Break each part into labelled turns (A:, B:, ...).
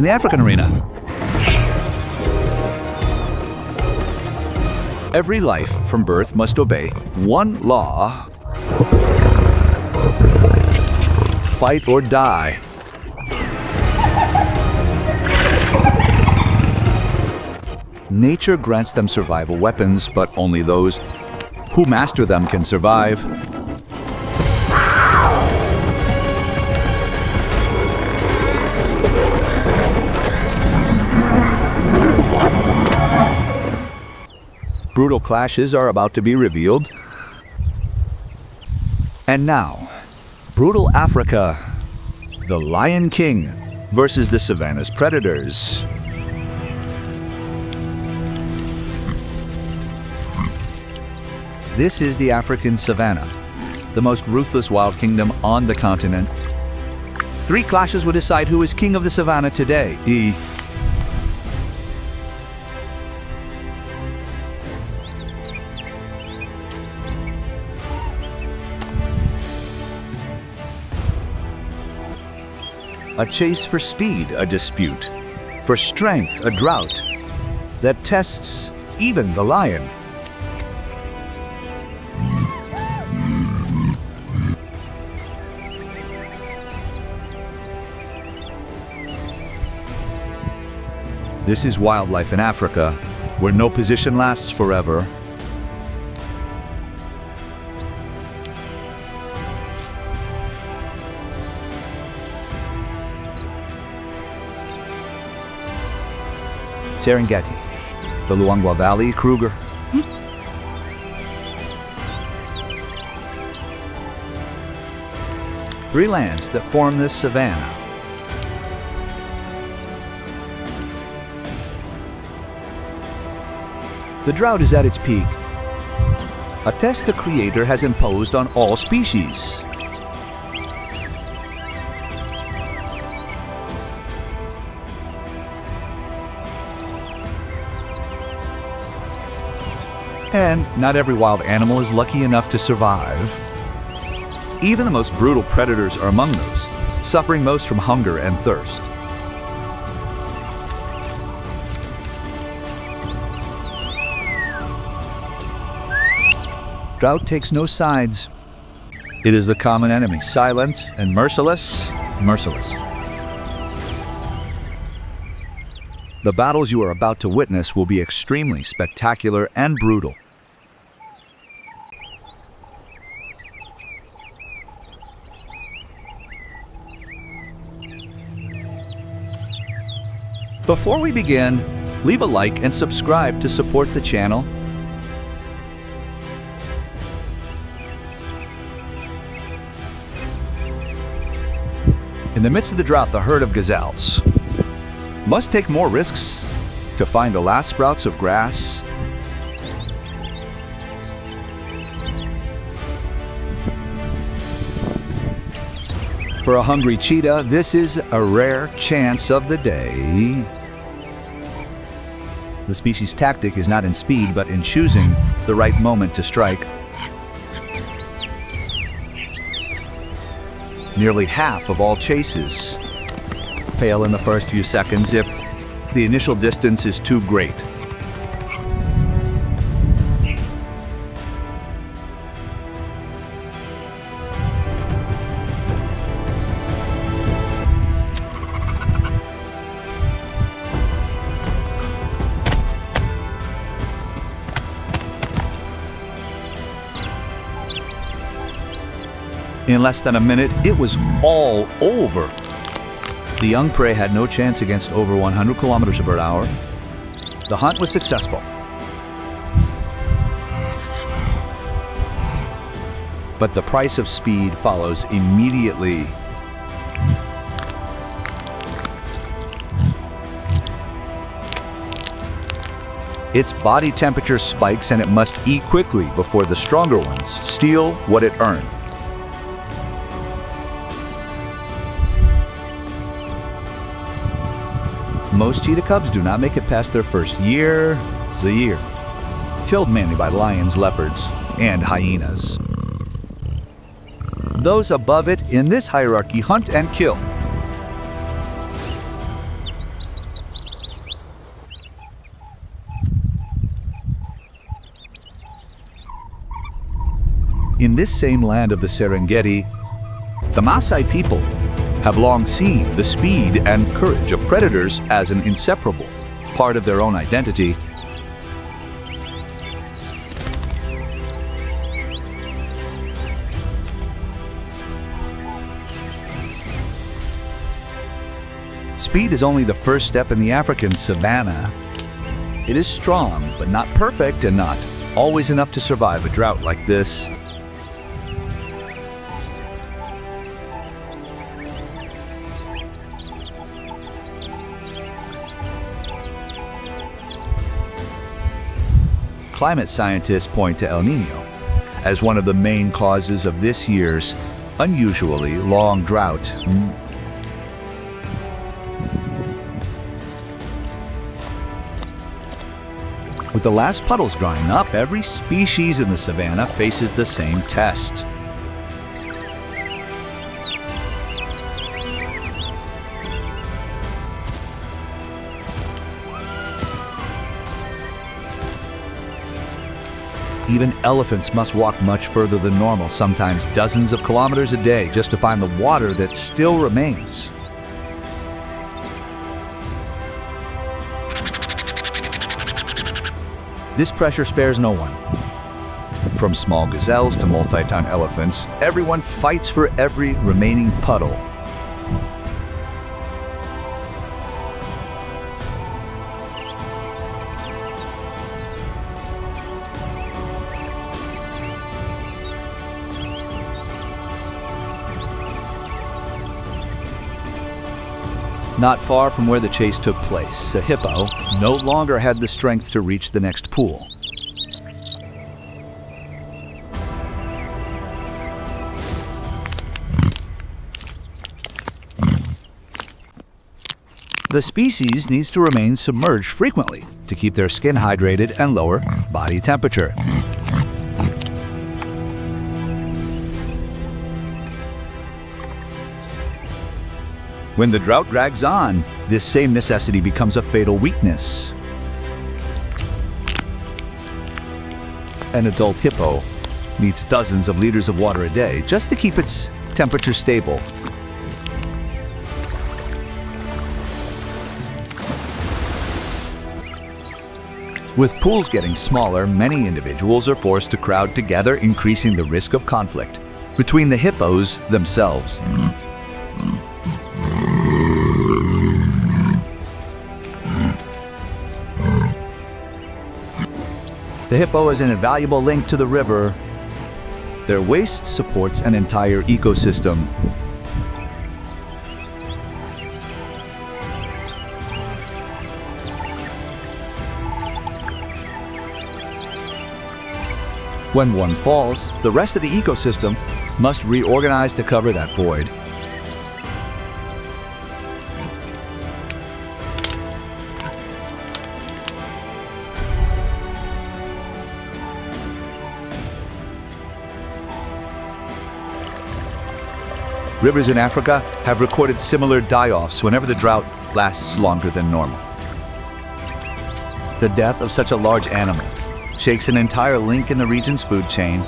A: in the African arena. Every life from birth must obey one law: fight or die. Nature grants them survival weapons, but only those who master them can survive. Brutal clashes are about to be revealed. And now, brutal Africa, the Lion King versus the Savannah's predators. This is the African Savannah, the most ruthless wild kingdom on the continent. 3 clashes will decide who is king of the Savannah today. A chase for speed, a dispute. For strength, a drought that tests even the lion. This is wildlife in Africa, where no position lasts forever. Serengeti, the Luangwa Valley, Kruger. Three lands that form this savanna. The drought is at its peak, a test the Creator has imposed on all species. And not every wild animal is lucky enough to survive. Even the most brutal predators are among those, suffering most from hunger and thirst. Drought takes no sides. It is the common enemy, silent and merciless. The battles you are about to witness will be extremely spectacular and brutal. Before we begin, leave a like and subscribe to support the channel. In the midst of the drought, the herd of gazelles must take more risks to find the last sprouts of grass. For a hungry cheetah, this is a rare chance of the day. The species' tactic is not in speed, but in choosing the right moment to strike. Nearly half of all chases fail in the first few seconds if the initial distance is too great. In less than a minute, it was all over. The young prey had no chance against over 100 kilometers per hour. The hunt was successful. But the price of speed follows immediately. Its body temperature spikes and it must eat quickly before the stronger ones steal what it earned. Most cheetah cubs do not make it past their first year, killed mainly by lions, leopards, and hyenas. Those above it in this hierarchy hunt and kill. In this same land of the Serengeti, the Maasai people have long seen the speed and courage of predators as an inseparable part of their own identity. Speed is only the first step in the African savannah. It is strong, but not perfect and not always enough to survive a drought like this. Climate scientists point to El Niño as one of the main causes of this year's unusually long drought. With the last puddles drying up, every species in the savannah faces the same test. Even elephants must walk much further than normal, sometimes dozens of kilometers a day, just to find the water that still remains. This pressure spares no one. From small gazelles to multi-ton elephants, everyone fights for every remaining puddle. Not far from where the chase took place, a hippo no longer had the strength to reach the next pool. The species needs to remain submerged frequently to keep their skin hydrated and lower body temperature. When the drought drags on, this same necessity becomes a fatal weakness. An adult hippo needs dozens of liters of water a day just to keep its temperature stable. With pools getting smaller, many individuals are forced to crowd together, increasing the risk of conflict between the hippos themselves. The hippo is an invaluable link to the river. Their waste supports an entire ecosystem. When one falls, the rest of the ecosystem must reorganize to cover that void. Rivers in Africa have recorded similar die-offs whenever the drought lasts longer than normal. The death of such a large animal shakes an entire link in the region's food chain.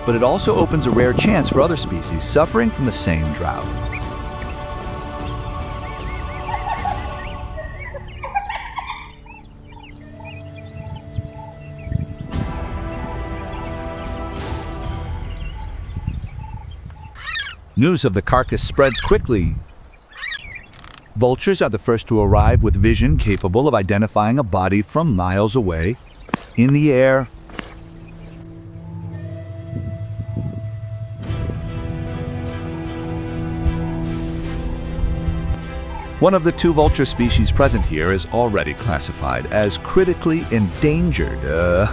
A: But it also opens a rare chance for other species suffering from the same drought. News of the carcass spreads quickly. Vultures are the first to arrive with vision capable of identifying a body from miles away. In the air, one of the two vulture species present here is already classified as critically endangered.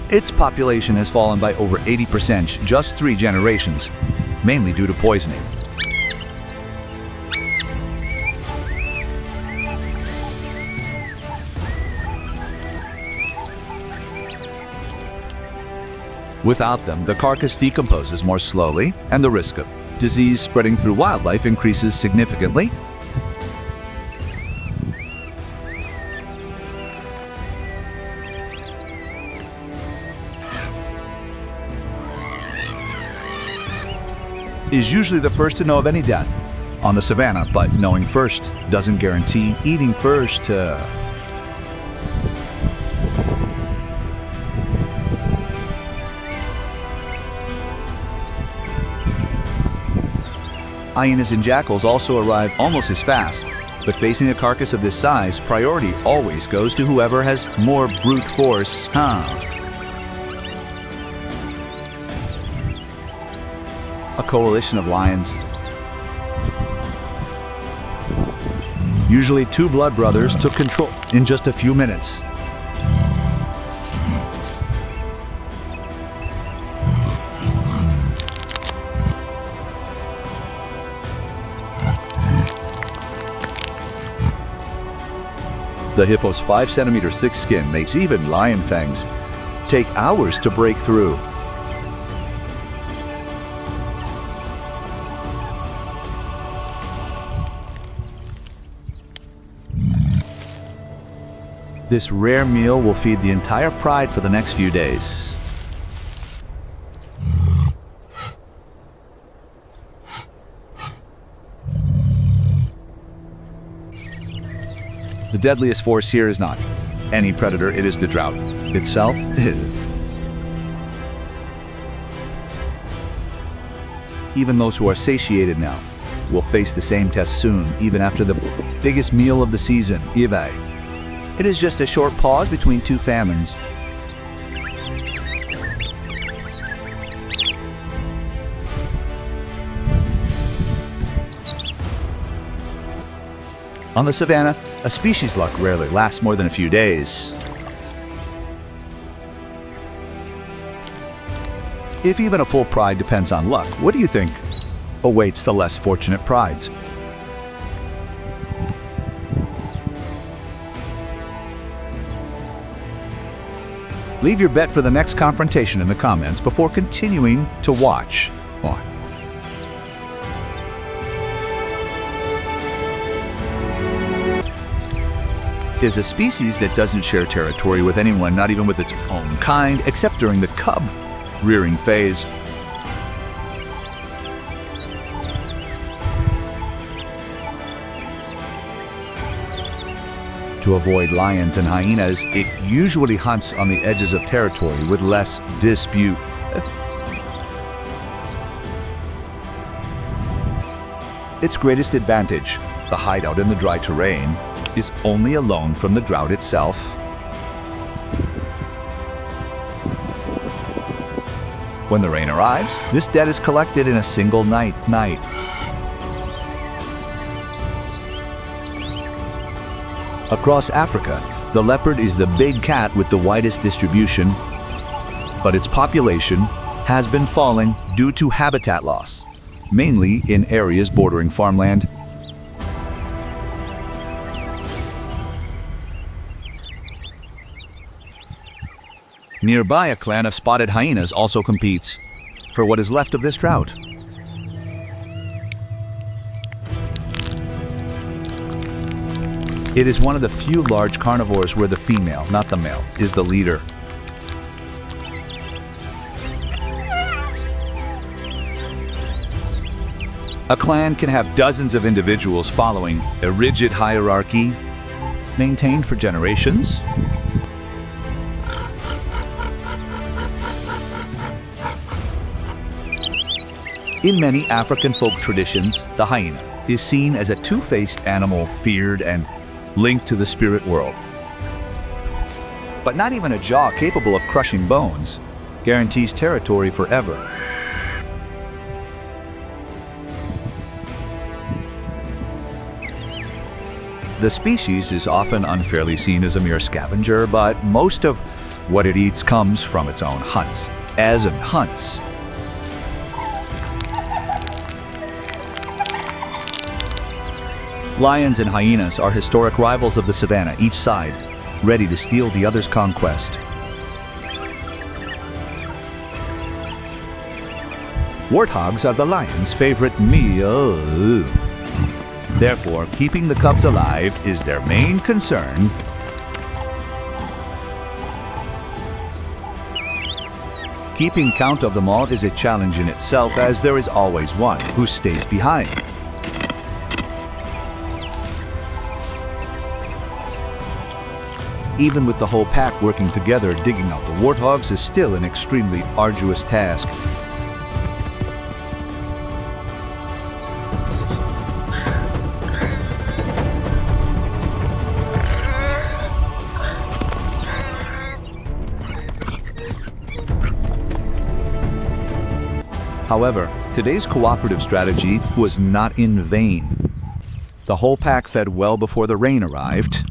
A: Its population has fallen by over 80% just 3 generations, mainly due to poisoning. Without them, the carcass decomposes more slowly, and the risk of disease spreading through wildlife increases significantly. Is usually the first to know of any death on the savannah, but knowing first doesn't guarantee eating first. Hyenas and jackals also arrive almost as fast, but facing a carcass of this size, priority always goes to whoever has more brute force. A coalition of lions. Usually 2 blood brothers took control in just a few minutes. The hippo's 5 centimeters thick skin makes even lion fangs take hours to break through. This rare meal will feed the entire pride for the next few days. The deadliest force here is not any predator, it is the drought itself. Even those who are satiated now will face the same test soon, even after the biggest meal of the season. It is just a short pause between 2 famines. On the savannah, a species luck rarely lasts more than a few days. If even a full pride depends on luck, what do you think awaits the less fortunate prides? Leave your bet for the next confrontation in the comments before continuing to watch on. Is a species that doesn't share territory with anyone, not even with its own kind, except during the cub rearing phase. To avoid lions and hyenas, it usually hunts on the edges of territory with less dispute. Its greatest advantage, the hideout in the dry terrain, is only alone from the drought itself. When the rain arrives, this debt is collected in a single night. Across Africa, the leopard is the big cat with the widest distribution, but its population has been falling due to habitat loss, mainly in areas bordering farmland. Nearby, a clan of spotted hyenas also competes for what is left of this drought. It is one of the few large carnivores where the female, not the male, is the leader. A clan can have dozens of individuals following a rigid hierarchy maintained for generations. In many African folk traditions, the hyena is seen as a two-faced animal, feared and linked to the spirit world. But not even a jaw capable of crushing bones guarantees territory forever. The species is often unfairly seen as a mere scavenger, but most of what it eats comes from its own hunts, as it hunts. Lions and hyenas are historic rivals of the savannah, each side ready to steal the other's conquest. Warthogs are the lion's favorite meal. Therefore, keeping the cubs alive is their main concern. Keeping count of them all is a challenge in itself, as there is always one who stays behind. Even with the whole pack working together, digging out the warthogs is still an extremely arduous task. However, today's cooperative strategy was not in vain. The whole pack fed well before the rain arrived.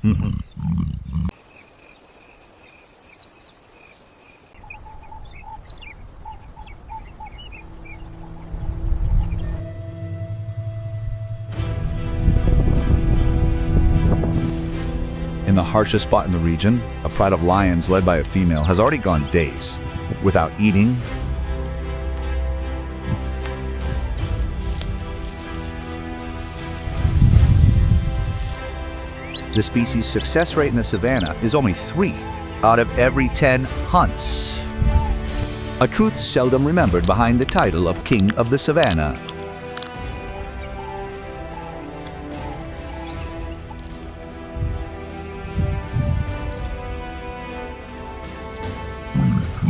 A: In the harshest spot in the region, a pride of lions led by a female has already gone days without eating. The species' success rate in the savannah is only 3 out of every 10 hunts. A truth seldom remembered behind the title of King of the Savannah.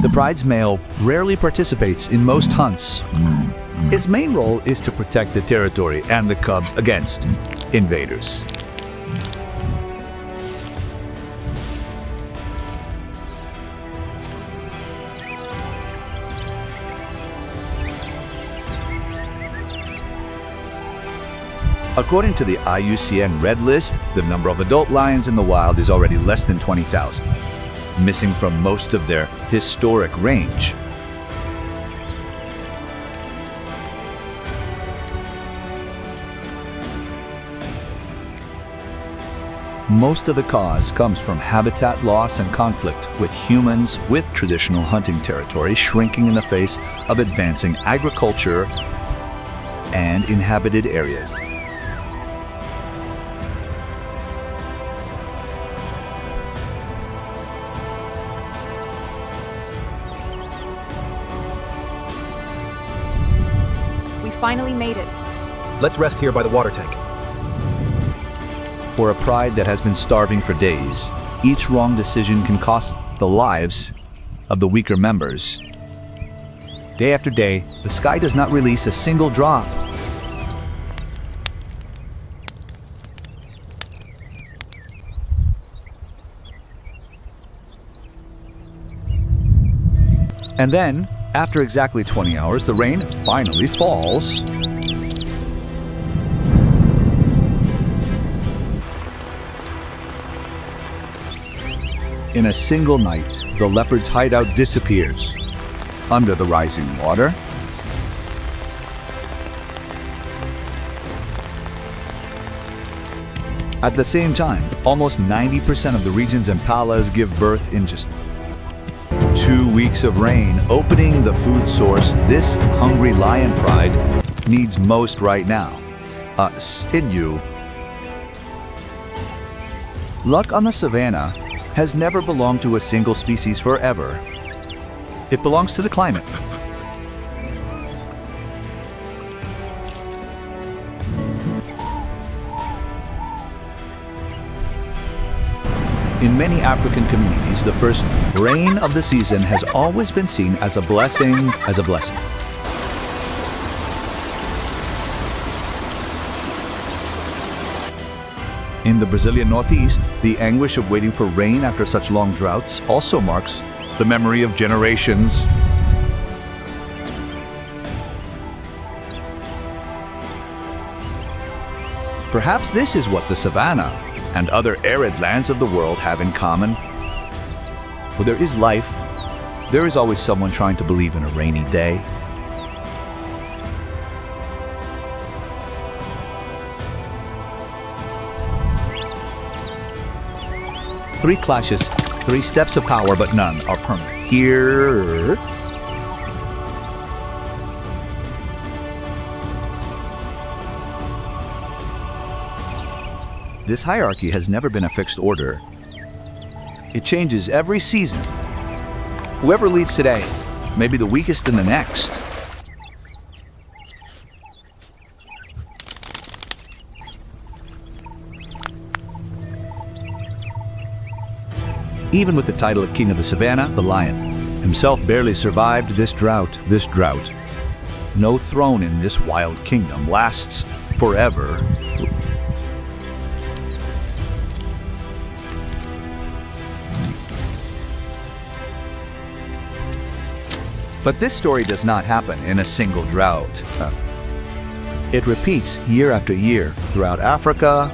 A: The pride's male rarely participates in most hunts. His main role is to protect the territory and the cubs against invaders. According to the IUCN Red List, the number of adult lions in the wild is already less than 20,000, missing from most of their historic range. Most of the cause comes from habitat loss and conflict with humans, with traditional hunting territory shrinking in the face of advancing agriculture and inhabited areas.
B: Finally made it.
C: Let's rest here by the water tank.
A: For a pride that has been starving for days, each wrong decision can cost the lives of the weaker members. Day after day, the sky does not release a single drop. And then, after exactly 20 hours, the rain finally falls. In a single night, the leopard's hideout disappears under the rising water. At the same time, almost 90% of the region's impalas give birth in just 2 weeks of rain, opening the food source this hungry lion pride needs most right now. Us and you. Luck on the savannah has never belonged to a single species forever. It belongs to the climate. In many African communities, the first rain of the season has always been seen as a blessing, In the Brazilian Northeast, the anguish of waiting for rain after such long droughts also marks the memory of generations. Perhaps this is what the savannah and other arid lands of the world have in common. Where there is life, there is always someone trying to believe in a rainy day. Three clashes, 3 steps of power, but none are permanent. Here, This hierarchy has never been a fixed order. It changes every season. Whoever leads today may be the weakest in the next. Even with the title of King of the Savannah, the lion himself barely survived this drought. No throne in this wild kingdom lasts forever. But this story does not happen in a single drought. It repeats year after year throughout Africa.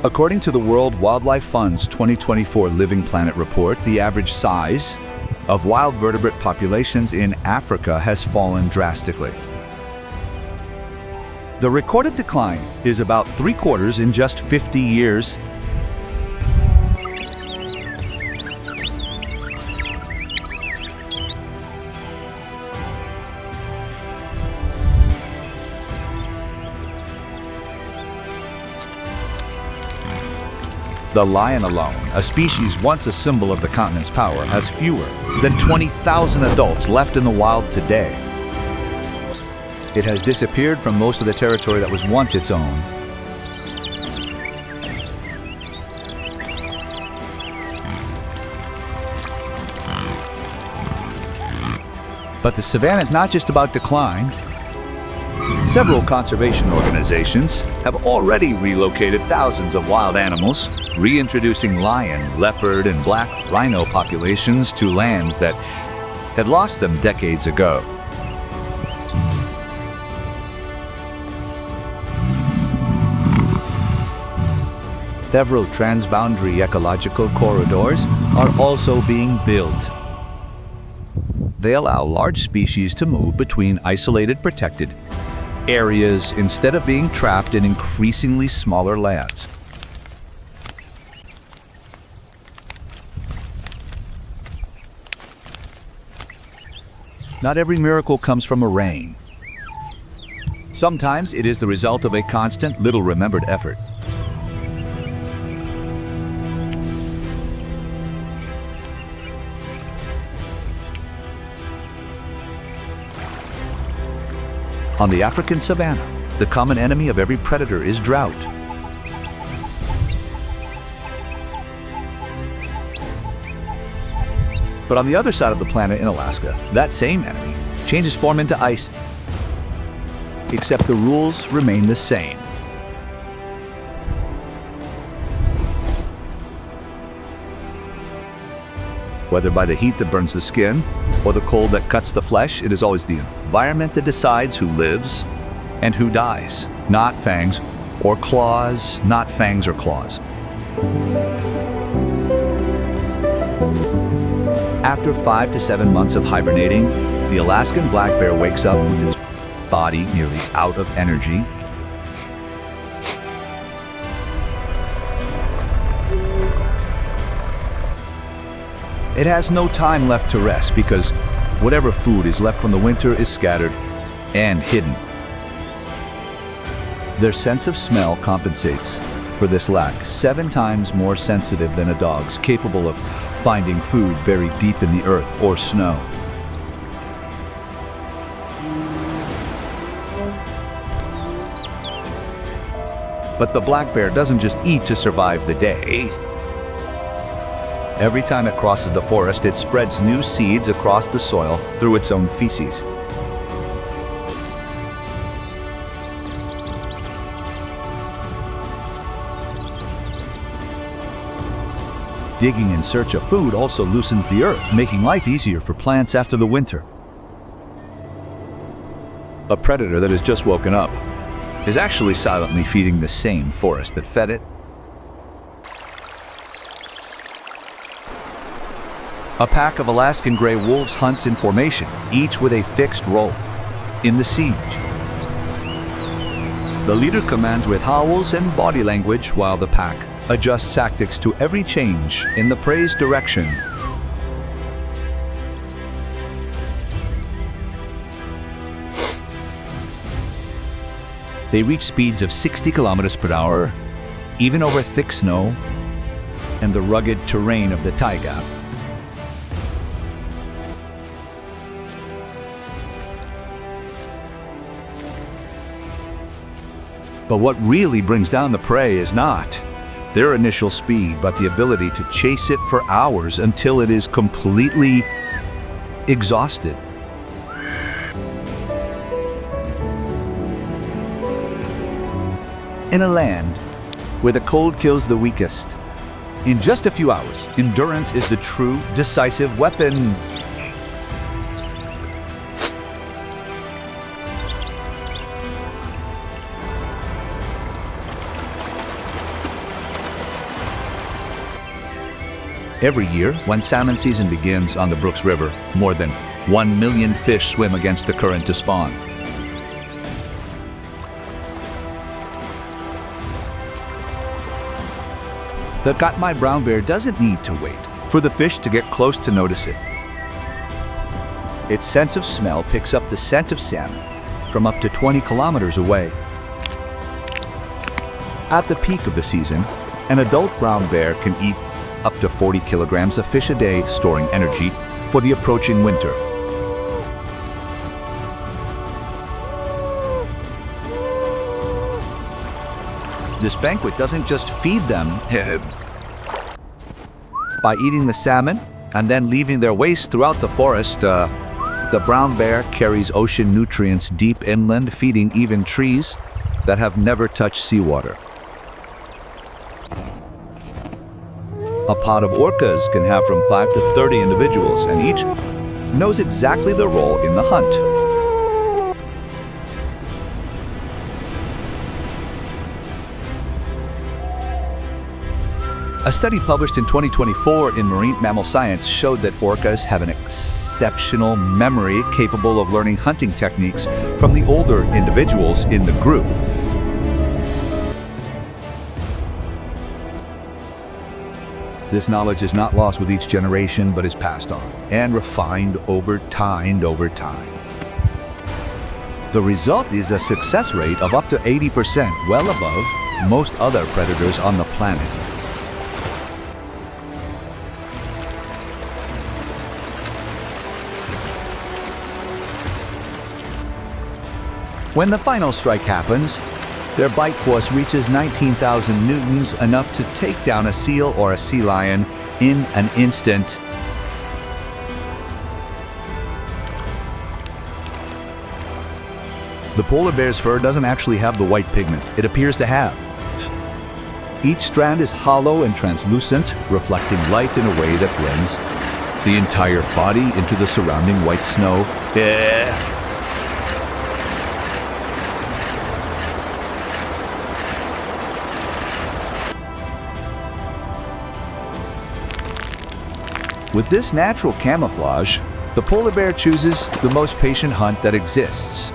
A: According to the World Wildlife Fund's 2024 Living Planet report, the average size of wild vertebrate populations in Africa has fallen drastically. The recorded decline is about 3/4 in just 50 years. The lion alone, a species once a symbol of the continent's power, has fewer than 20,000 adults left in the wild today. It has disappeared from most of the territory that was once its own. But the savannah is not just about decline. Several conservation organizations have already relocated thousands of wild animals, reintroducing lion, leopard, and black rhino populations to lands that had lost them decades ago. Several transboundary ecological corridors are also being built. They allow large species to move between isolated, protected areas instead of being trapped in increasingly smaller lands. Not every miracle comes from a rain. Sometimes it is the result of a constant, little-remembered effort. On the African savannah, the common enemy of every predator is drought. But on the other side of the planet in Alaska, that same enemy changes form into ice. Except the rules remain the same. Whether by the heat that burns the skin or the cold that cuts the flesh, it is always the environment that decides who lives and who dies. Not fangs or claws, not fangs or claws. After 5 to 7 months of hibernating, the Alaskan black bear wakes up with its body nearly out of energy. It has no time left to rest because whatever food is left from the winter is scattered and hidden. Their sense of smell compensates for this lack, 7 times more sensitive than a dog's, capable of finding food buried deep in the earth or snow. But the black bear doesn't just eat to survive the day. Every time it crosses the forest, it spreads new seeds across the soil through its own feces. Digging in search of food also loosens the earth, making life easier for plants after the winter. A predator that has just woken up is actually silently feeding the same forest that fed it. A pack of Alaskan gray wolves hunts in formation, each with a fixed role in the siege. The leader commands with howls and body language, while the pack adjusts tactics to every change in the prey's direction. They reach speeds of 60 kilometers per hour, even over thick snow and the rugged terrain of the taiga. But what really brings down the prey is not their initial speed, but the ability to chase it for hours until it is completely exhausted. In a land where the cold kills the weakest, in just a few hours, endurance is the true, decisive weapon. Every year, when salmon season begins on the Brooks River, more than 1 million fish swim against the current to spawn. The Katmai brown bear doesn't need to wait for the fish to get close to notice it. Its sense of smell picks up the scent of salmon from up to 20 kilometers away. At the peak of the season, an adult brown bear can eat up to 40 kilograms of fish a day, storing energy for the approaching winter. This banquet doesn't just feed them by eating the salmon and then leaving their waste throughout the forest. The brown bear carries ocean nutrients deep inland, feeding even trees that have never touched seawater. A pod of orcas can have from 5 to 30 individuals, and each knows exactly their role in the hunt. A study published in 2024 in Marine Mammal Science showed that orcas have an exceptional memory capable of learning hunting techniques from the older individuals in the group. This knowledge is not lost with each generation, but is passed on and refined over time. The result is a success rate of up to 80%, well above most other predators on the planet. When the final strike happens, their bite force reaches 19,000 newtons, enough to take down a seal or a sea lion in an instant. The polar bear's fur doesn't actually have the white pigment it appears to have. Each strand is hollow and translucent, reflecting light in a way that blends the entire body into the surrounding white snow. With this natural camouflage, the polar bear chooses the most patient hunt that exists.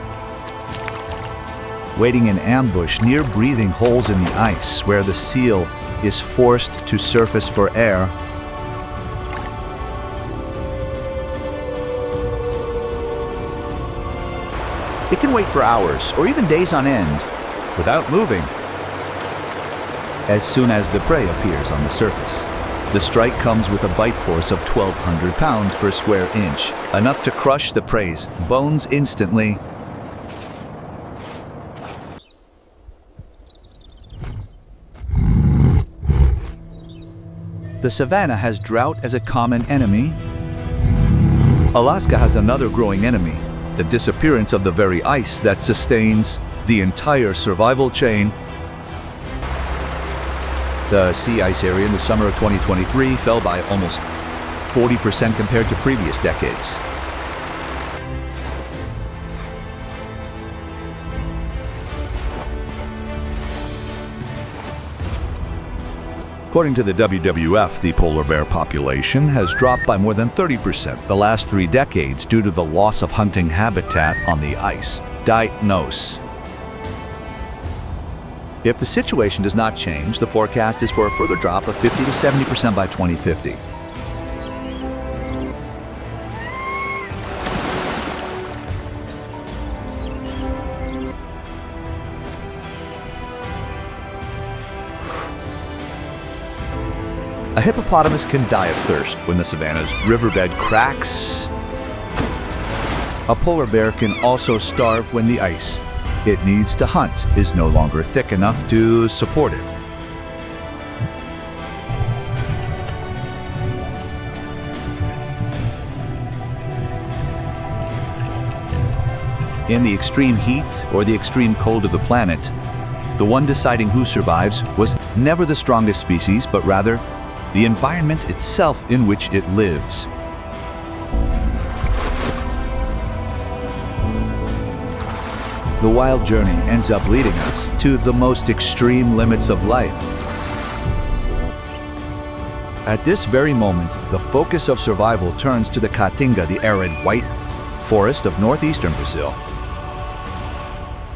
A: Waiting in ambush near breathing holes in the ice where the seal is forced to surface for air. It can wait for hours or even days on end without moving. As soon as the prey appears on the surface, the strike comes with a bite force of 1,200 pounds per square inch, enough to crush the prey's bones instantly. The savannah has drought as a common enemy. Alaska has another growing enemy, the disappearance of the very ice that sustains the entire survival chain. The sea ice area in the summer of 2023 fell by almost 40% compared to previous decades. According to the WWF, the polar bear population has dropped by more than 30% the last 3 decades due to the loss of hunting habitat on the ice. Diagnose. If the situation does not change, the forecast is for a further drop of 50 to 70% by 2050. A hippopotamus can die of thirst when the savanna's riverbed cracks. A polar bear can also starve when the ice it needs to hunt is no longer thick enough to support it. In the extreme heat or the extreme cold of the planet, the one deciding who survives was never the strongest species, but rather the environment itself in which it lives. The wild journey ends up leading us to the most extreme limits of life. At this very moment, the focus of survival turns to the Caatinga, the arid white forest of northeastern Brazil.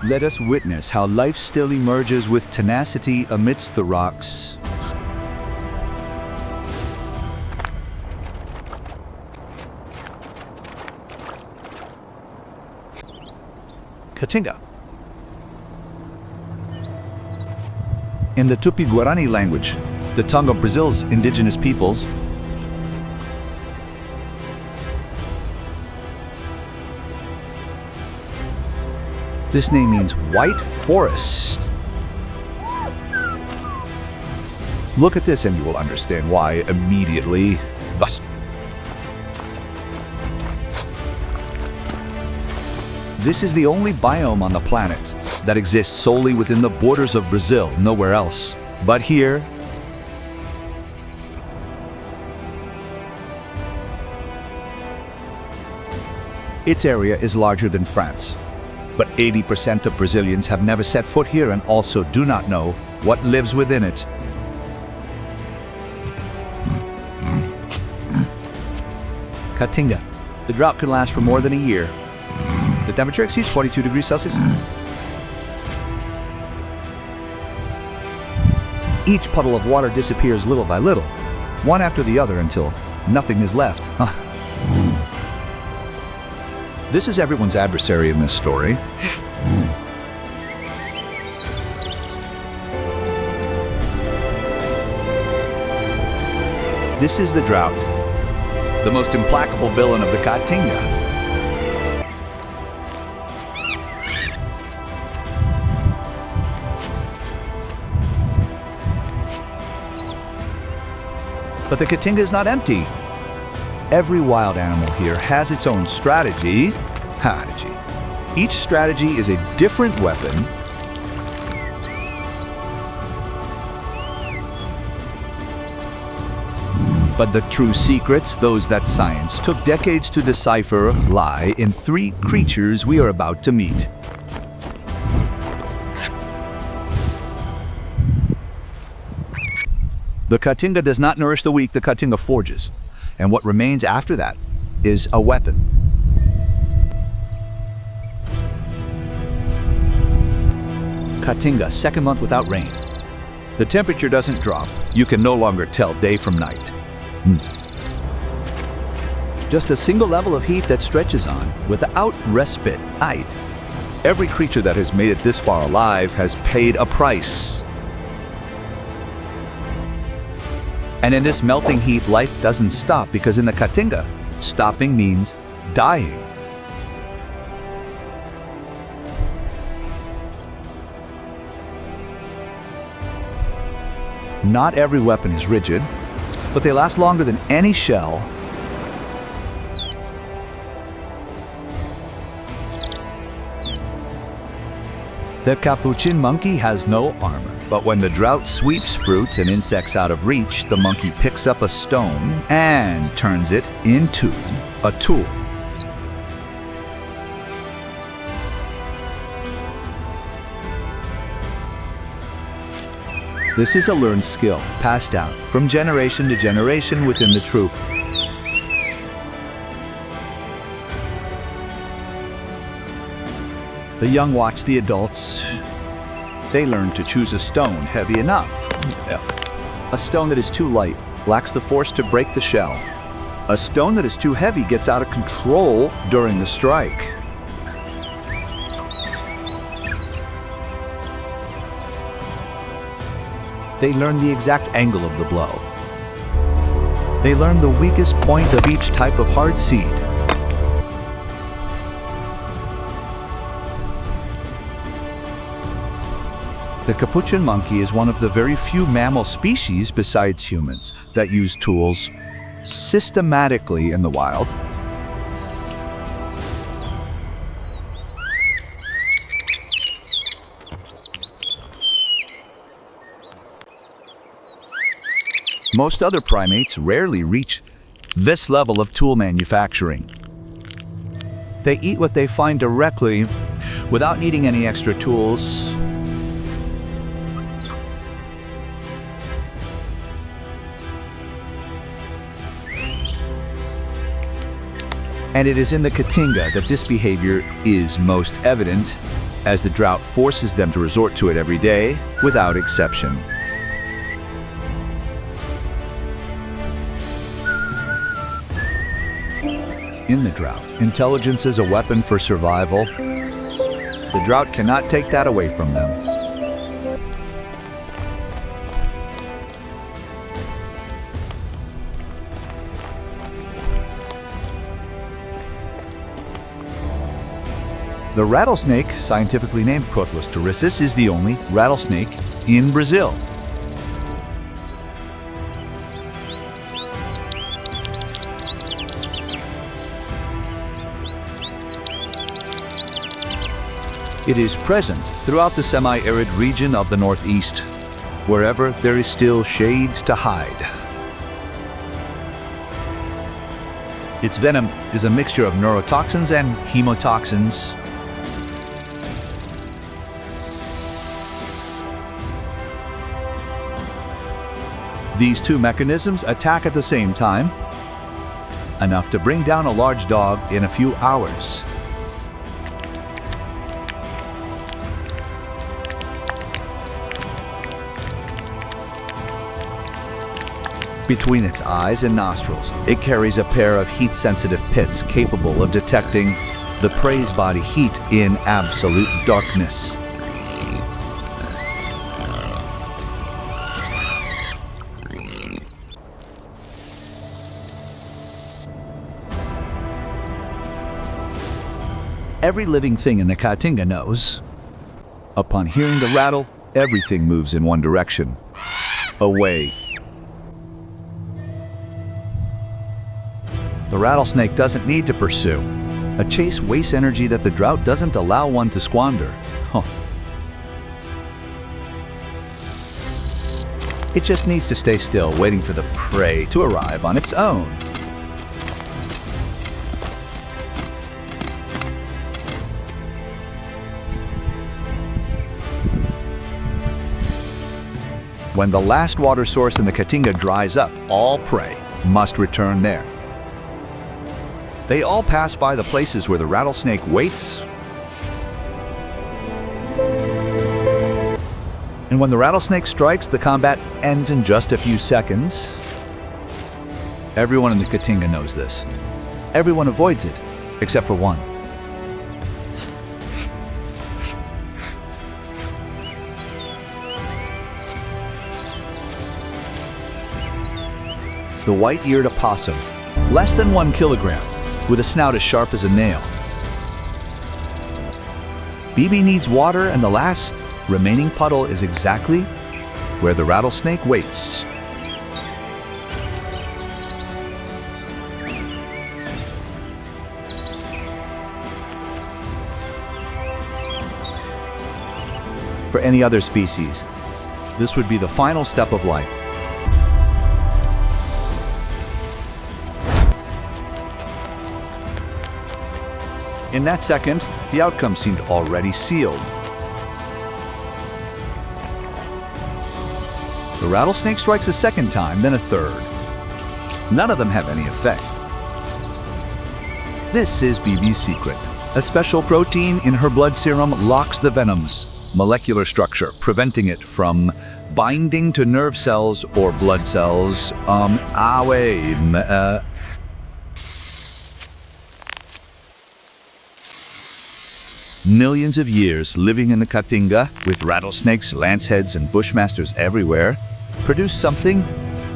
A: Let us witness how life still emerges with tenacity amidst the rocks. Caatinga. In the Tupi-Guarani language, the tongue of Brazil's indigenous peoples, this name means white forest. Look at this and you will understand why immediately. Thus, this is the only biome on the planet that exists solely within the borders of Brazil, nowhere else. But here, its area is larger than France. But 80% of Brazilians have never set foot here and also do not know what lives within it. Caatinga. The drought can last for more than a year. The temperature exceeds 42 degrees Celsius. Each puddle of water disappears little by little, one after the other until nothing is left. This is everyone's adversary in this story. This is the drought, the most implacable villain of the Caatinga. But the Caatinga is not empty. Every wild animal here has its own strategy. Each strategy is a different weapon. But the true secrets, those that science took decades to decipher, lie in three creatures we are about to meet. The Caatinga does not nourish the weak, the Caatinga forges. And what remains after that is a weapon. Caatinga, second month without rain. The temperature doesn't drop. You can no longer tell day from night. Just a single level of heat that stretches on without respite. Every creature that has made it this far alive has paid a price. And in this melting heat, life doesn't stop, because in the Caatinga, stopping means dying. Not every weapon is rigid, but they last longer than any shell. The capuchin monkey has no armor. But when the drought sweeps fruit and insects out of reach, the monkey picks up a stone and turns it into a tool. This is a learned skill passed down from generation to generation within the troop. The young watch the adults. They learn to choose a stone heavy enough. A stone that is too light lacks the force to break the shell. A stone that is too heavy gets out of control during the strike. They learn the exact angle of the blow. They learn the weakest point of each type of hard seed. The capuchin monkey is one of the very few mammal species besides humans that use tools systematically in the wild. Most other primates rarely reach this level of tool manufacturing. They eat what they find directly without needing any extra tools. And it is in the Caatinga that this behavior is most evident, as the drought forces them to resort to it every day, without exception. In the drought, intelligence is a weapon for survival. The drought cannot take that away from them. The rattlesnake, scientifically named Crotalus turicis, is the only rattlesnake in Brazil. It is present throughout the semi-arid region of the Northeast, wherever there is still shade to hide. Its venom is a mixture of neurotoxins and hemotoxins. These two mechanisms attack at the same time, enough to bring down a large dog in a few hours. Between its eyes and nostrils, it carries a pair of heat-sensitive pits capable of detecting the prey's body heat in absolute darkness. Every living thing in the Caatinga knows. Upon hearing the rattle, everything moves in one direction. Away. The rattlesnake doesn't need to pursue. A chase wastes energy that the drought doesn't allow one to squander. It just needs to stay still, waiting for the prey to arrive on its own. When the last water source in the Caatinga dries up, all prey must return there. They all pass by the places where the rattlesnake waits. And when the rattlesnake strikes, the combat ends in just a few seconds. Everyone in the Caatinga knows this. Everyone avoids it, except for one. The white-eared opossum, less than 1 kilogram, with a snout as sharp as a nail. BB needs water, and the last remaining puddle is exactly where the rattlesnake waits. For any other species, this would be the final step of life. In that second, the outcome seemed already sealed. The rattlesnake strikes a second time, then a third. None of them have any effect. This is BB's secret. A special protein in her blood serum locks the venom's molecular structure, preventing it from binding to nerve cells or blood cells. Millions of years living in the Caatinga, with rattlesnakes, lanceheads, and bushmasters everywhere, produce something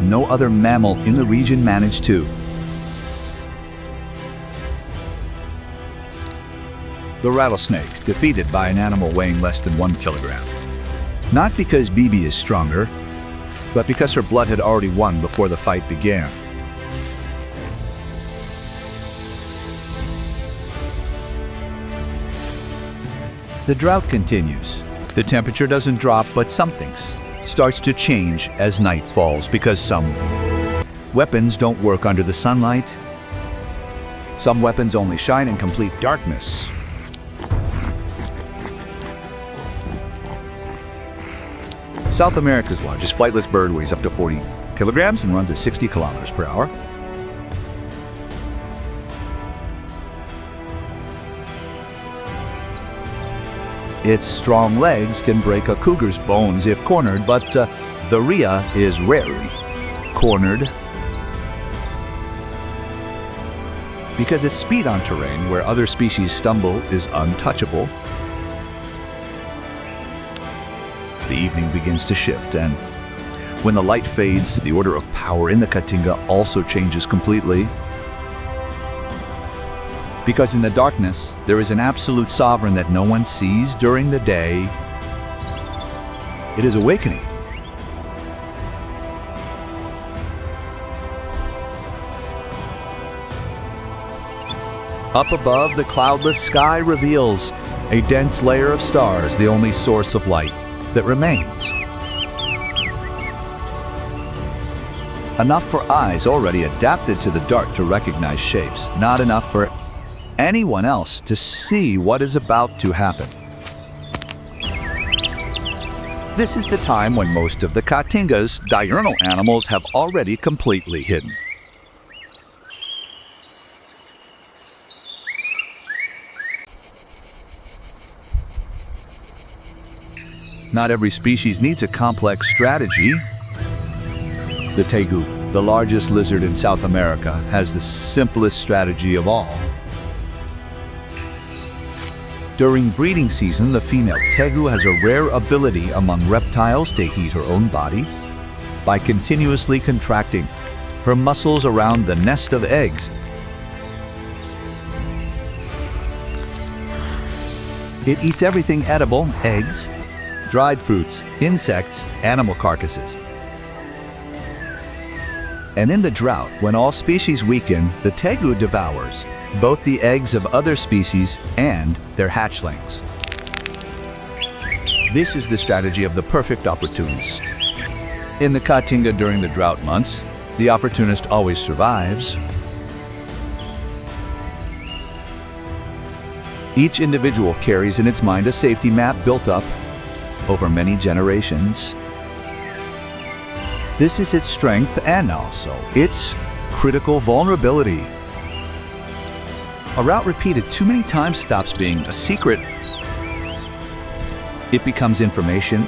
A: no other mammal in the region managed to. The rattlesnake, defeated by an animal weighing less than 1 kilogram. Not because Bibi is stronger, but because her blood had already won before the fight began. The drought continues. The temperature doesn't drop, but something starts to change as night falls because some weapons don't work under the sunlight. Some weapons only shine in complete darkness. South America's largest flightless bird weighs up to 40 kilograms and runs at 60 kilometers per hour. Its strong legs can break a cougar's bones if cornered, but the rhea is rarely cornered because its speed on terrain where other species stumble is untouchable. The evening begins to shift, and when the light fades, the order of power in the Caatinga also changes completely. Because in the darkness, there is an absolute sovereign that no one sees during the day. It is awakening. Up above, the cloudless sky reveals a dense layer of stars, the only source of light that remains. Enough for eyes already adapted to the dark to recognize shapes, not enough for anyone else to see what is about to happen. This is the time when most of the Caatinga's diurnal animals have already completely hidden. Not every species needs a complex strategy. The tegu, the largest lizard in South America, has the simplest strategy of all. During breeding season, the female tegu has a rare ability among reptiles to heat her own body by continuously contracting her muscles around the nest of eggs. It eats everything edible, eggs, dried fruits, insects, animal carcasses. And in the drought, when all species weaken, the tegu devours both the eggs of other species and their hatchlings. This is the strategy of the perfect opportunist. In the Caatinga during the drought months, the opportunist always survives. Each individual carries in its mind a safety map built up over many generations. This is its strength and also its critical vulnerability. A route repeated too many times stops being a secret. It becomes information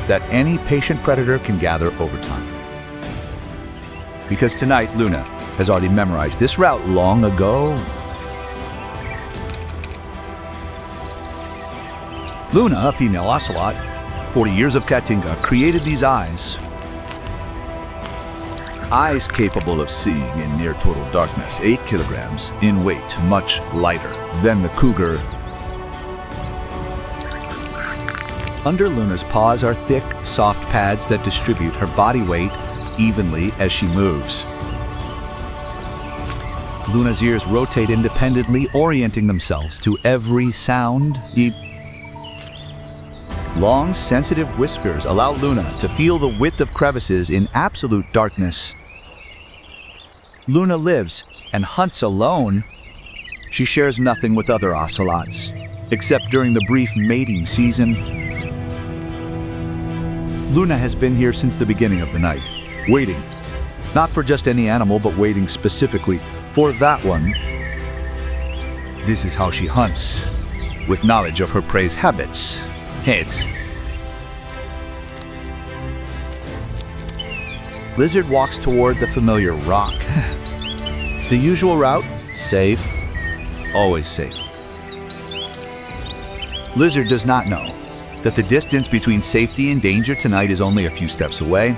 A: that any patient predator can gather over time. Because tonight, Luna has already memorized this route long ago. Luna, a female ocelot, 40 years of Caatinga, created these eyes. Eyes capable of seeing in near total darkness, 8 kilograms in weight, much lighter than the cougar. Under Luna's paws are thick, soft pads that distribute her body weight evenly as she moves. Luna's ears rotate independently, orienting themselves to every sound. Long, sensitive whiskers allow Luna to feel the width of crevices in absolute darkness. Luna lives and hunts alone. She shares nothing with other ocelots, except during the brief mating season. Luna has been here since the beginning of the night, waiting, not for just any animal, but waiting specifically for that one. This is how she hunts, with knowledge of her prey's habits. Heads. Lizard walks toward the familiar rock. The usual route, safe, always safe. Lizard does not know that the distance between safety and danger tonight is only a few steps away.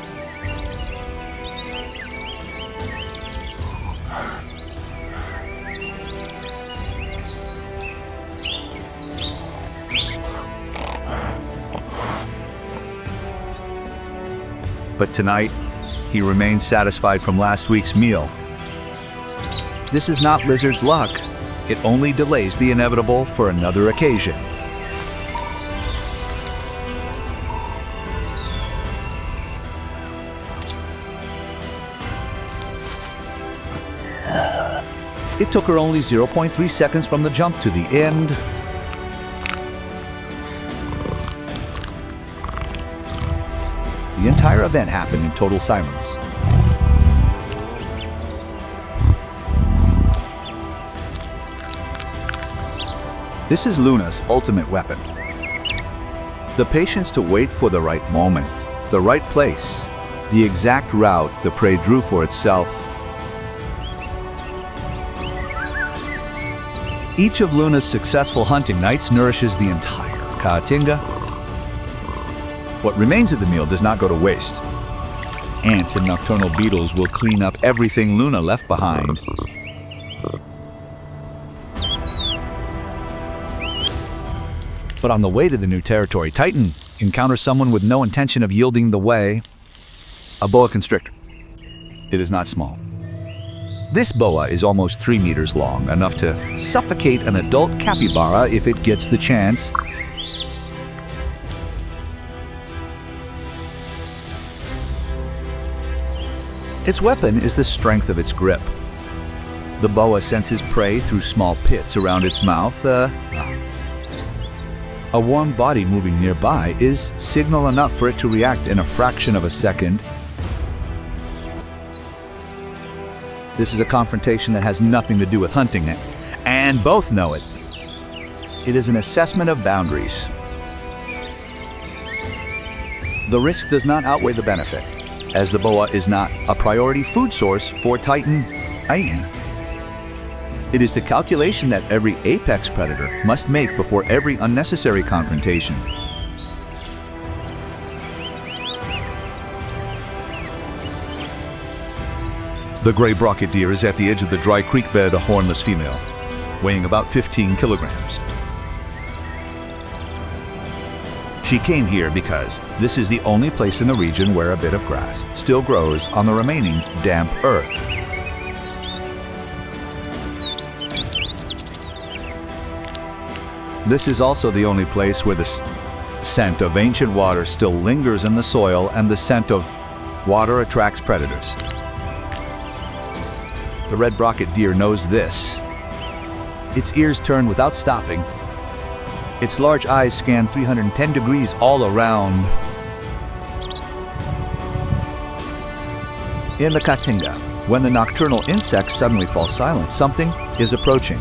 A: But tonight, he remains satisfied from last week's meal. This is not lizard's luck. It only delays the inevitable for another occasion. It took her only 0.3 seconds from the jump to the end. The entire event happened in total silence. This is Luna's ultimate weapon. The patience to wait for the right moment, the right place, the exact route the prey drew for itself. Each of Luna's successful hunting nights nourishes the entire Caatinga. What remains of the meal does not go to waste. Ants and nocturnal beetles will clean up everything Luna left behind. But on the way to the new territory, Titan encounters someone with no intention of yielding the way. A boa constrictor. It is not small. This boa is almost 3 meters long, enough to suffocate an adult capybara if it gets the chance. Its weapon is the strength of its grip. The boa senses prey through small pits around its mouth. A warm body moving nearby is signal enough for it to react in a fraction of a second. This is a confrontation that has nothing to do with hunting it, and both know it. It is an assessment of boundaries. The risk does not outweigh the benefit, as the boa is not a priority food source for Titan. It is the calculation that every apex predator must make before every unnecessary confrontation. The gray brocket deer is at the edge of the dry creek bed, a hornless female, weighing about 15 kilograms. She came here because this is the only place in the region where a bit of grass still grows on the remaining damp earth. This is also the only place where the scent of ancient water still lingers in the soil, and the scent of water attracts predators. The red brocket deer knows this. Its ears turn without stopping. Its large eyes scan 310 degrees all around. In the Caatinga, when the nocturnal insects suddenly fall silent, something is approaching.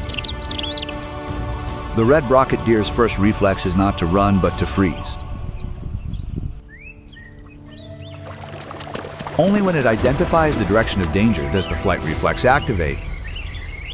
A: The red brocket deer's first reflex is not to run, but to freeze. Only when it identifies the direction of danger does the flight reflex activate.